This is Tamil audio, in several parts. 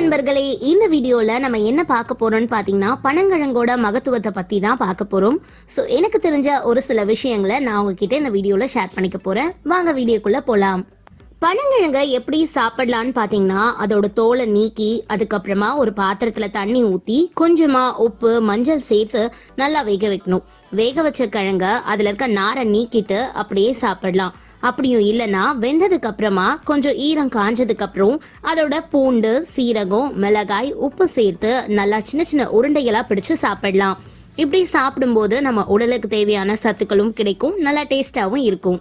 நண்பர்களே, இந்த வீடியோல நம்ம என்ன பார்க்க போறோம்னு பாத்தீங்கன்னா பனங்கிழங்கோட மகத்துவத்தை பத்தி தான் பார்க்க போறோம். ஸோ எனக்கு தெரிஞ்ச ஒரு சில விஷயங்களை நான் உங்ககிட்ட இந்த வீடியோல ஷேர் பண்ணிக்க போறேன். வாங்க வீடியோக்குள்ள போலாம். பனங்கிழங்க எப்படி சாப்பிடலான்னு பாத்தீங்கன்னா, அதோட தோலை நீக்கி அதுக்கப்புறமா ஒரு பாத்திரத்துல தண்ணி ஊத்தி கொஞ்சமா உப்பு மஞ்சள் சேர்த்து நல்லா வேக வைக்கணும். வேக வச்ச கிழங்க அதுல இருக்க நாரை நீக்கிட்டு அப்படியே சாப்பிடலாம். அப்படியும் இல்லைன்னா வெந்ததுக்கு அப்புறமா கொஞ்சம் ஈரம் காஞ்சதுக்கு அப்புறம் அதோட பூண்டு, சீரகம், மிளகாய், உப்பு சேர்த்து நல்லா சின்ன சின்ன உருண்டைகளா பிடிச்சு சாப்பிடலாம். இப்படி சாப்பிடும்போது நம்ம உடலுக்கு தேவையான சத்துக்களும் கிடைக்கும், நல்லா டேஸ்டாவும் இருக்கும்.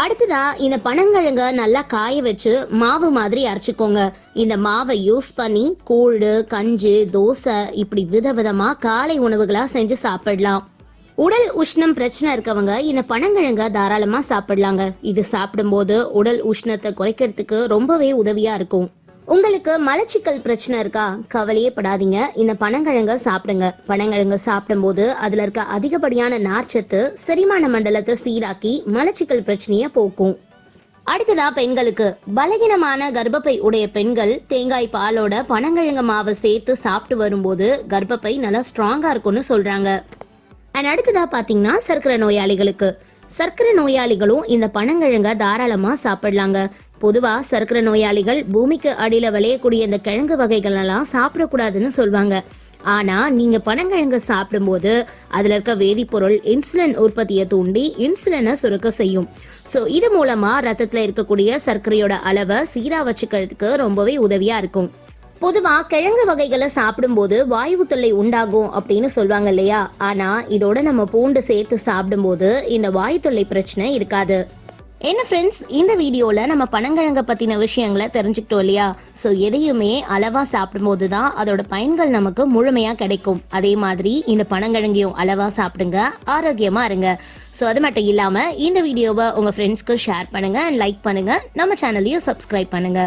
அடுத்ததா இந்த பனங்கிழங்க நல்லா காய வச்சு மாவு மாதிரி அரைச்சிக்கோங்க. இந்த மாவை யூஸ் பண்ணி கூழு, கஞ்சி, தோசை இப்படி விதவிதமா காலை உணவுகளா செஞ்சு சாப்பிடலாம். உடல் உஷ்ணம் பிரச்சனை இருக்கவங்க இந்த பனங்கிழங்க தாராளமா சாப்பிடலாங்க. இது சாப்பிடும்போது உடல் உஷ்ணத்தை குறைக்கிறதுக்கு ரொம்பவே உதவியா இருக்கும். உங்களுக்கு மலச்சிக்கல் பிரச்சனை இருக்கா? கவலையே படாதீங்க, இந்த பனங்கிழங்க சாப்பிடுங்க. பனங்கிழங்க சாப்பிடும் போது அதுல இருக்க அதிகப்படியான நார்ச்சத்து செரிமான மண்டலத்தை சீராக்கி மலச்சிக்கல் பிரச்சனைய போக்கும். அடுத்ததா பெண்களுக்கு, பலகீனமான கர்ப்பப்பை உடைய பெண்கள் தேங்காய் பாலோட பனங்கிழங்க மாவை சேர்த்து சாப்பிட்டு வரும்போது கர்ப்பப்பை நல்லா ஸ்ட்ராங்கா இருக்கும்னு சொல்றாங்க. அண்ட் அடுத்ததா பாத்தீங்கன்னா சர்க்கரை நோயாளிகளுக்கு, சர்க்கரை நோயாளிகளும் இந்த பனங்கிழங்க தாராளமா சாப்பிடலாங்க. பொதுவா சர்க்கரை நோயாளிகள் பூமிக்கு அடியில விளையக்கூடிய இந்த கிழங்கு வகைகள் எல்லாம் சாப்பிடக்கூடாதுன்னு சொல்லுவாங்க. ஆனா நீங்க பனங்கிழங்க சாப்பிடும் போது அதுல இருக்க வேதிப்பொருள் இன்சுலின் உற்பத்தியை தூண்டி இன்சுலினை சுரக்க செய்யும். ஸோ இது மூலமா ரத்தத்துல இருக்கக்கூடிய சர்க்கரையோட அளவை சீரா வச்சுக்கிறதுக்கு ரொம்பவே உதவியா இருக்கும். பொதுவா கிழங்கு வகைகளை சாப்பிடும்போது வாயு தொல்லை உண்டாகும் அப்படின்னு சொல்லுவாங்க இல்லையா? ஆனா இதோட நம்ம பூண்டு சேர்த்து சாப்பிடும்போது இந்த வாயு தொல்லை பிரச்சனை இருக்காது. என்ன ஃப்ரெண்ட்ஸ், இந்த வீடியோல நம்ம பனங்கிழங்க பத்தின விஷயங்களை தெரிஞ்சுக்கிட்டோம் இல்லையா? ஸோ எதையுமே அளவா சாப்பிடும்போது தான் அதோட பயன்கள் நமக்கு முழுமையா கிடைக்கும். அதே மாதிரி இந்த பனங்கிழங்கையும் அளவா சாப்பிடுங்க, ஆரோக்கியமா இருங்க. ஸோ அது மட்டும் இல்லாம இந்த வீடியோவை உங்க ஃப்ரெண்ட்ஸ்க்கு ஷேர் பண்ணுங்க, லைக் பண்ணுங்க, நம்ம சேனலையும் சப்ஸ்கிரைப் பண்ணுங்க.